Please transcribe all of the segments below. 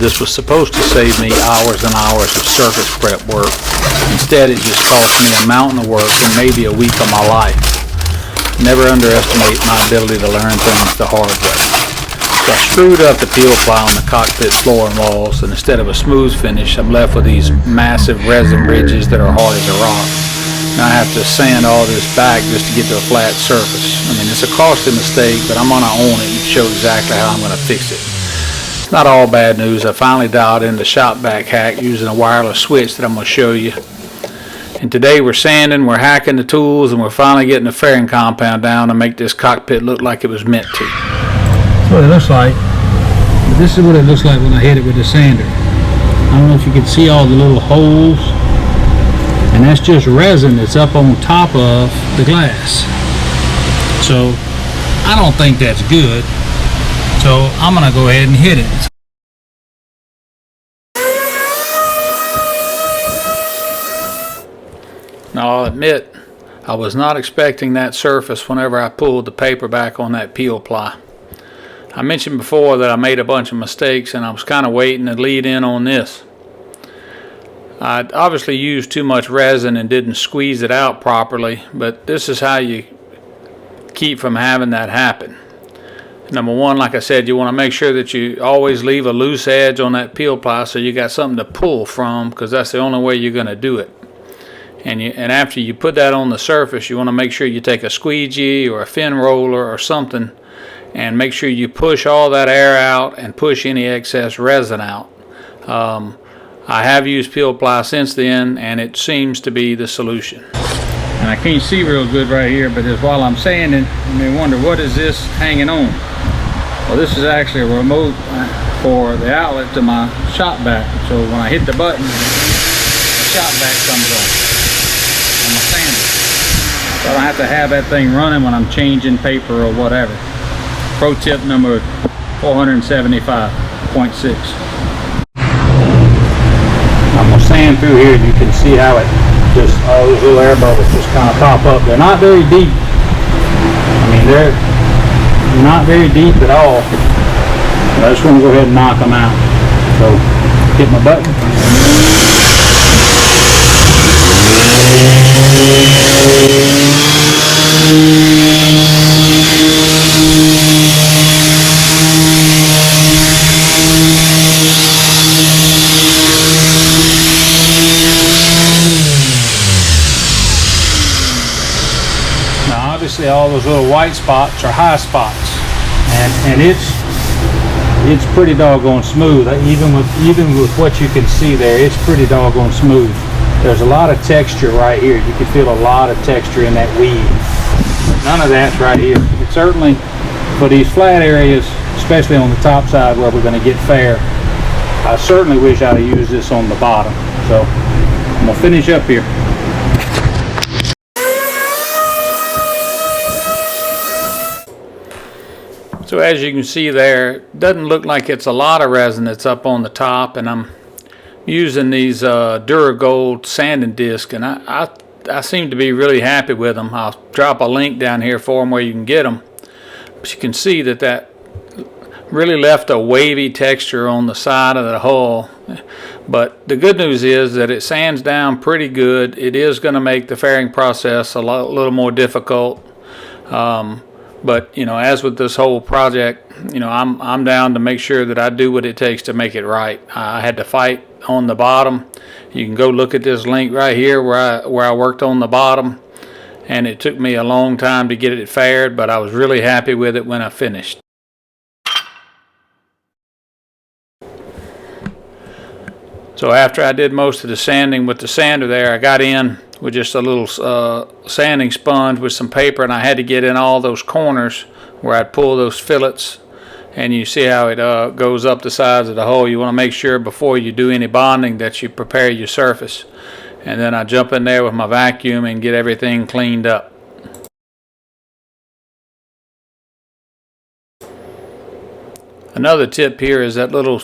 this was supposed to save me hours and hours of surface prep work. Instead, it just cost me a mountain of work and maybe a week of my life. Never underestimate my ability to learn things the hard way. So I screwed up the Peel Ply on the cockpit floor and walls, and instead of a smooth finish, I'm left with these massive resin ridges that are hard as a rock. Now I have to sand all this back just to get to a flat surface. I mean, it's a costly mistake, but I'm going to own it and show exactly how I'm going to fix it. It's not all bad news. I finally dialed in the Shop-Vac hack using a wireless switch that I'm going to show you. And today we're sanding, we're hacking the tools, and we're finally getting the fairing compound down to make this cockpit look like it was meant to. That's what it looks like. But this is what it looks like when I hit it with the sander. I don't know if you can see all the little holes. And that's just resin that's up on top of the glass. So I don't think that's good. So I'm going to go ahead and hit it. Now I'll admit, I was not expecting that surface whenever I pulled the paper back on that Peel Ply. I mentioned before that I made a bunch of mistakes and I was kind of waiting to lead in on this. I obviously used too much resin and didn't squeeze it out properly, but this is how you keep from having that happen. Number one, like I said, you want to make sure that you always leave a loose edge on that Peel Ply so you got something to pull from, because that's the only way you're going to do it. And after you put that on the surface, you want to make sure you take a squeegee or a fin roller or something and make sure you push all that air out and push any excess resin out. I have used Peel Ply since then, and it seems to be the solution. And I can't see real good right here, but while I'm sanding, you may wonder, what is this hanging on? Well, this is actually a remote for the outlet to my Shop-Vac. So when I hit the button, the Shop-Vac comes on my sander. So I don't have to have that thing running when I'm changing paper or whatever. Pro tip number 475.6. I'm going to sand through here, and you can see how it just, all those little air bubbles just kind of pop up. They're not very deep. I mean, they're not very deep at all. But I just want to go ahead and knock them out. So, hit my button. Obviously all those little white spots are high spots, and it's pretty doggone smooth. Even with what you can see there, it's pretty doggone smooth. There's a lot of texture right here. You can feel a lot of texture in that weave. None of that's right here. It's certainly for these flat areas, especially on the top side where we're going to get fair. I certainly wish I'd have used this on the bottom. So I'm gonna finish up here. So as you can see there, it doesn't look like it's a lot of resin that's up on the top, and I'm using these Duragold sanding discs, and I seem to be really happy with them. I'll drop a link down here for them where you can get them. But you can see that really left a wavy texture on the side of the hull. But the good news is that it sands down pretty good. It is going to make the fairing process a little more difficult. But you know, as with this whole project, you know, I'm down to make sure that I do what it takes to make it right. I had to fight on the bottom. You can go look at this link right here where I worked on the bottom, and it took me a long time to get it faired, but I was really happy with it when I finished. So after I did most of the sanding with the sander there, I got in with just a little sanding sponge with some paper, and I had to get in all those corners where I'd pull those fillets, and you see how it goes up the sides of the hole. You want to make sure before you do any bonding that you prepare your surface, and then I jump in there with my vacuum and get everything cleaned up. Another tip here is that little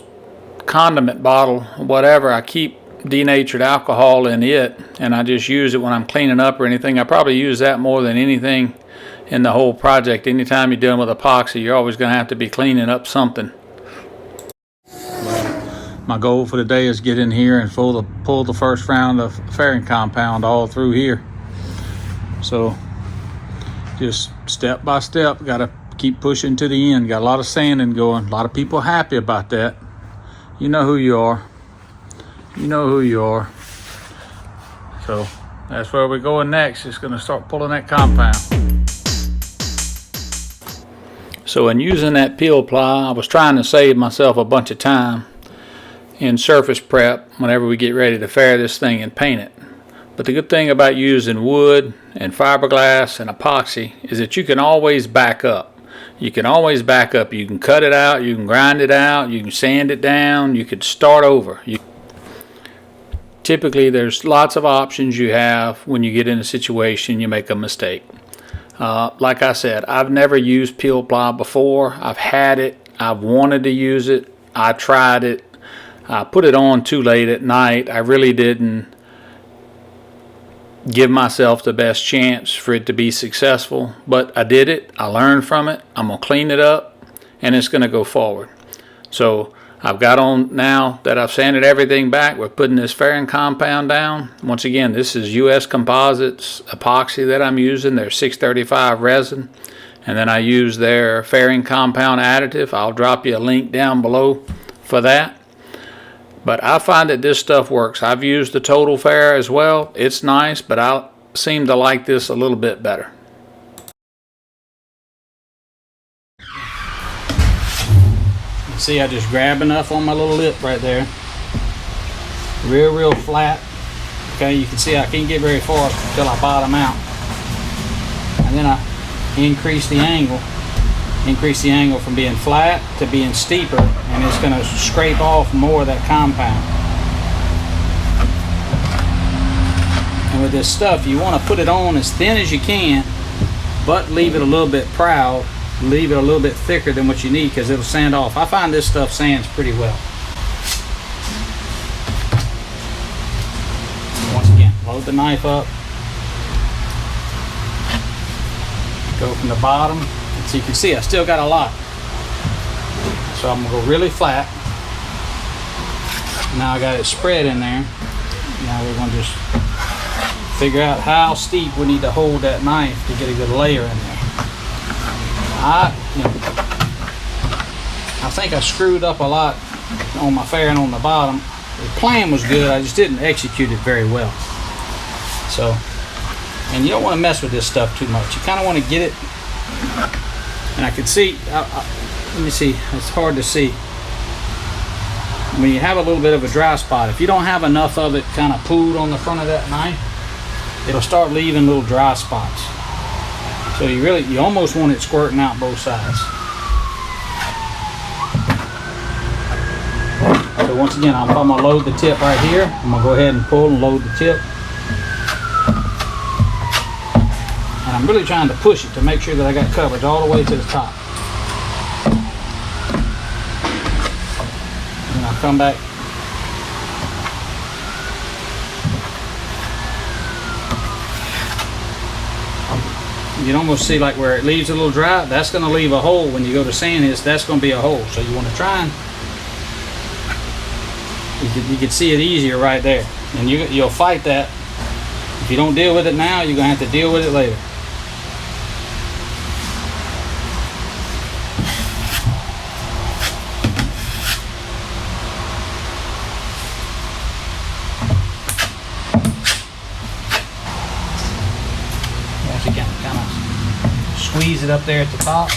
condiment bottle, whatever, I keep denatured alcohol in it, and I just use it when I'm cleaning up or anything. I probably use that more than anything in the whole project. Anytime you're dealing with epoxy, you're always going to have to be cleaning up something. My goal for the day is get in here and pull the first round of fairing compound all through here. So just step by step, gotta keep pushing to the end. Got a lot of sanding going. A lot of people happy about that. You know who you are. You know who you are. So that's where we're going next. Just gonna start pulling that compound. So in using that Peel Ply, I was trying to save myself a bunch of time in surface prep whenever we get ready to fair this thing and paint it. But the good thing about using wood and fiberglass and epoxy is that you can always back up. You can always back up. You can cut it out, you can grind it out, you can sand it down, you could start over. Typically there's lots of options you have when you get in a situation you make a mistake. Like I said, I've never used Peel Ply before. I've had it, I've wanted to use it, I tried it. I put it on too late at night. I really didn't give myself the best chance for it to be successful, but I did it. I learned from it. I'm gonna clean it up and it's gonna go forward. So I've got on, now that I've sanded everything back, we're putting this fairing compound down. Once again, this is US Composites epoxy that I'm using, their 635 resin, and then I use their fairing compound additive. I'll drop you a link down below for that. But I find that this stuff works. I've used the Total Fair as well. It's nice, but I seem to like this a little bit better. You see, I just grab enough on my little lip right there. Real flat. Okay, you can see I can't get very far until I bottom out. And then I increase the angle. Increase the angle from being flat to being steeper, and it's going to scrape off more of that compound. And with this stuff, you want to put it on as thin as you can, but leave it a little bit proud, leave it a little bit thicker than what you need, because it'll sand off. I find this stuff sands pretty well. Once again, load the knife up, go from the bottom. So you can see I still got a lot. So I'm gonna go really flat. Now I got it spread in there. Now we're gonna just figure out how steep we need to hold that knife to get a good layer in there. I think I screwed up a lot on my fairing on the bottom. The plan was good, I just didn't execute it very well. So, and you don't want to mess with this stuff too much. You kind of want to get it. And I can see, let me see, it's hard to see. When you have a little bit of a dry spot, if you don't have enough of it kind of pooled on the front of that knife, it'll start leaving little dry spots. So you almost want it squirting out both sides. So once again, I'm gonna load the tip right here. I'm gonna go ahead and pull and load the tip. I'm really trying to push it to make sure that I got coverage all the way to the top. And I'll come back. You can almost see like where it leaves a little dry, that's going to leave a hole when you go to sand this, that's going to be a hole. So you want to try and, you can see it easier right there. And you'll fight that. If you don't deal with it now, you're going to have to deal with it later. Squeeze it up there at the top.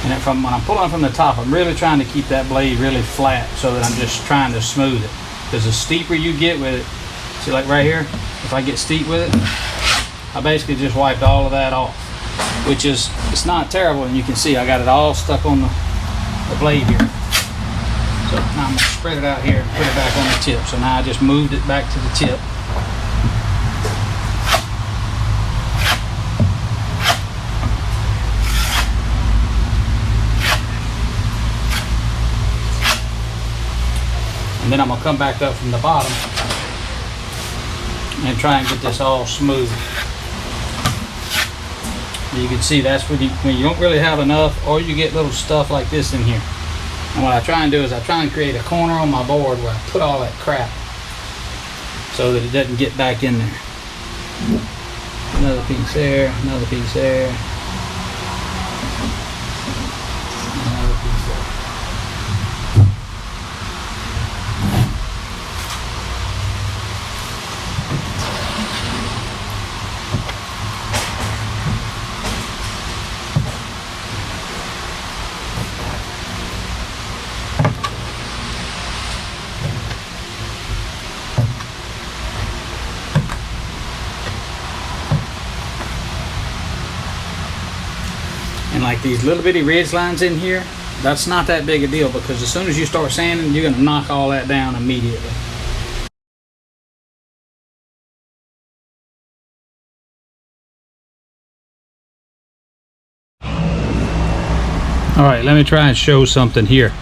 And when I'm pulling from the top, I'm really trying to keep that blade really flat so that I'm just trying to smooth it. Because the steeper you get with it, see like right here, if I get steep with it, I basically just wiped all of that off. Which is, it's not terrible, and you can see I got it all stuck on the blade here. So now I'm going to spread it out here and put it back on the tip. So now I just moved it back to the tip. And then I'm going to come back up from the bottom and try and get this all smooth. You can see that's when you don't really have enough, or you get little stuff like this in here. And what I try and do is I try and create a corner on my board where I put all that crap so that it doesn't get back in there. Another piece there, another piece there, another piece there. And like these little bitty ridge lines in here, that's not that big a deal, because as soon as you start sanding, you're going to knock all that down immediately. All right, let me try and show something here.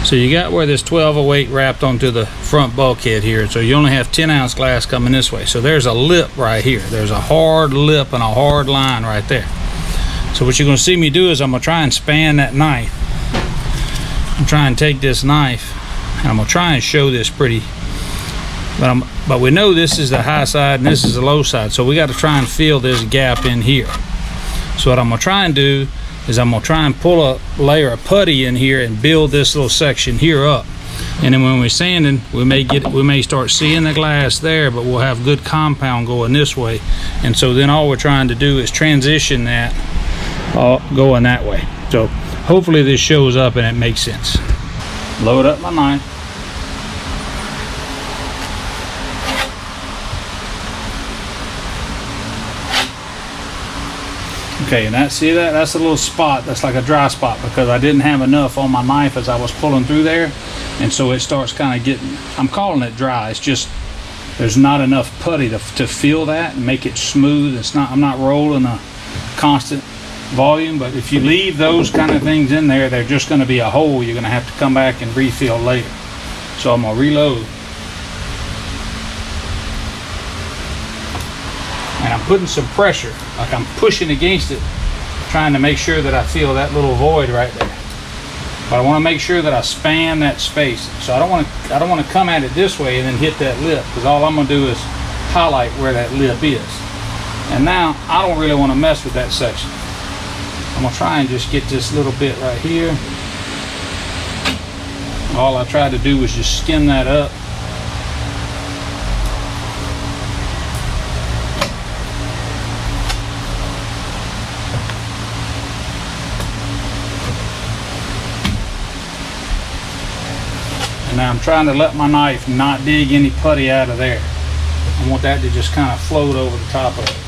So you got where this 1208 wrapped onto the front bulkhead here, so you only have 10-ounce glass coming this way. So there's a lip right here. There's a hard lip and a hard line right there. So what you're going to see me do is I'm going to try and span that knife. I'm trying to take this knife and I'm going to try and show this pretty, but we know this is the high side and this is the low side, so we got to try and fill this gap in here. So what I'm going to try and do is I'm going to try and pull a layer of putty in here and build this little section here up. And then when we're sanding, we may start seeing the glass there, but we'll have good compound going this way. And so then all we're trying to do is transition that going that way. So hopefully this shows up and it makes sense. Load up my knife. Okay, and that's a little spot that's like a dry spot, because I didn't have enough on my knife as I was pulling through there, and so it starts kind of getting, I'm calling it dry, it's just there's not enough putty to fill that and make it smooth. It's not, I'm not rolling a constant volume, but if you leave those kind of things in there, they're just going to be a hole you're going to have to come back and refill later. So I'm going to reload, and I'm putting some pressure, like I'm pushing against it, trying to make sure that I feel that little void right there. But I want to make sure that I span that space. So I don't want to come at it this way and then hit that lip, because all I'm going to do is highlight where that lip is. And now I don't really want to mess with that section. I'm going to try and just get this little bit right here. All I tried to do was just skim that up. And now I'm trying to let my knife not dig any putty out of there. I want that to just kind of float over the top of it.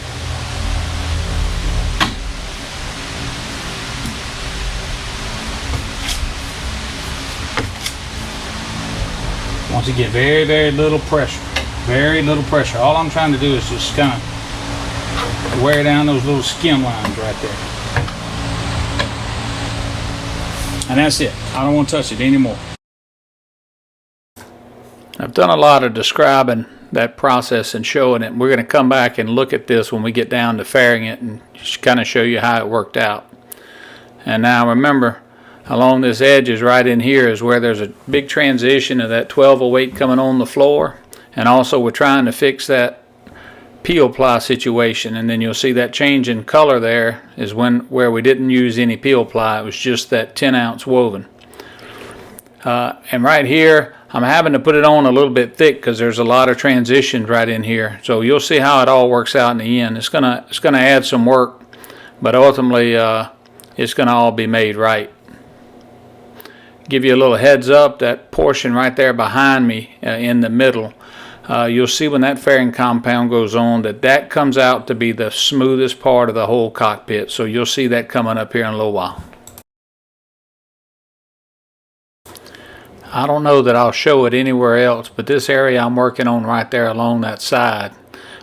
Once you get very, very little pressure, very little pressure. All I'm trying to do is just kind of wear down those little skim lines right there. And that's it. I don't want to touch it anymore. I've done a lot of describing that process and showing it. We're going to come back and look at this when we get down to fairing it and just kind of show you how it worked out. And now remember, along this edge is right in here is where there's a big transition of that 1208 coming on the floor. And also we're trying to fix that Peel Ply situation, and then you'll see that change in color there is where we didn't use any Peel Ply. It was just that 10-ounce woven. And right here I'm having to put it on a little bit thick because there's a lot of transitions right in here. So you'll see how it all works out in the end. It's gonna add some work, but ultimately it's gonna all be made right. Give you a little heads up, that portion right there behind me in the middle, you'll see when that fairing compound goes on that comes out to be the smoothest part of the whole cockpit. So you'll see that coming up here in a little while. I don't know that I'll show it anywhere else, but this area I'm working on right there along that side,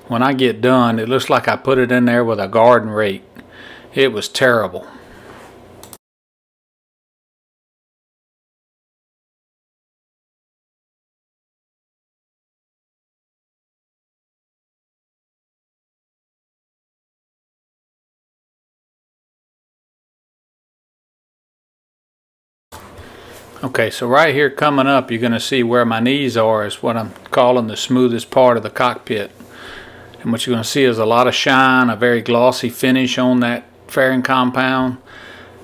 when I get done, it looks like I put it in there with a garden rake. It was terrible. Okay, so right here coming up, you're going to see where my knees are is what I'm calling the smoothest part of the cockpit. And what you're going to see is a lot of shine, a very glossy finish on that fairing compound.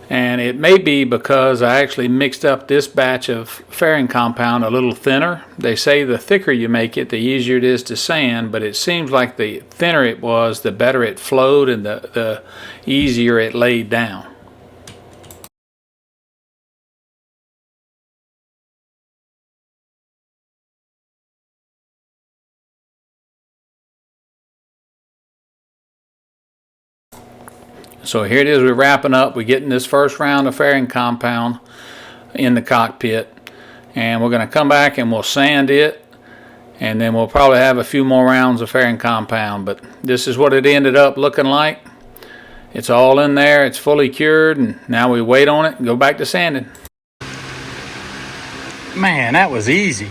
And it may be because I actually mixed up this batch of fairing compound a little thinner. They say the thicker you make it, the easier it is to sand, but it seems like the thinner it was, the better it flowed and the easier it laid down. So here it is, we're wrapping up. We're getting this first round of fairing compound in the cockpit, and we're going to come back and we'll sand it, and then we'll probably have a few more rounds of fairing compound. But this is what it ended up looking like. It's all in there, it's fully cured, and now we wait on it and go back to sanding. Man, that was easy.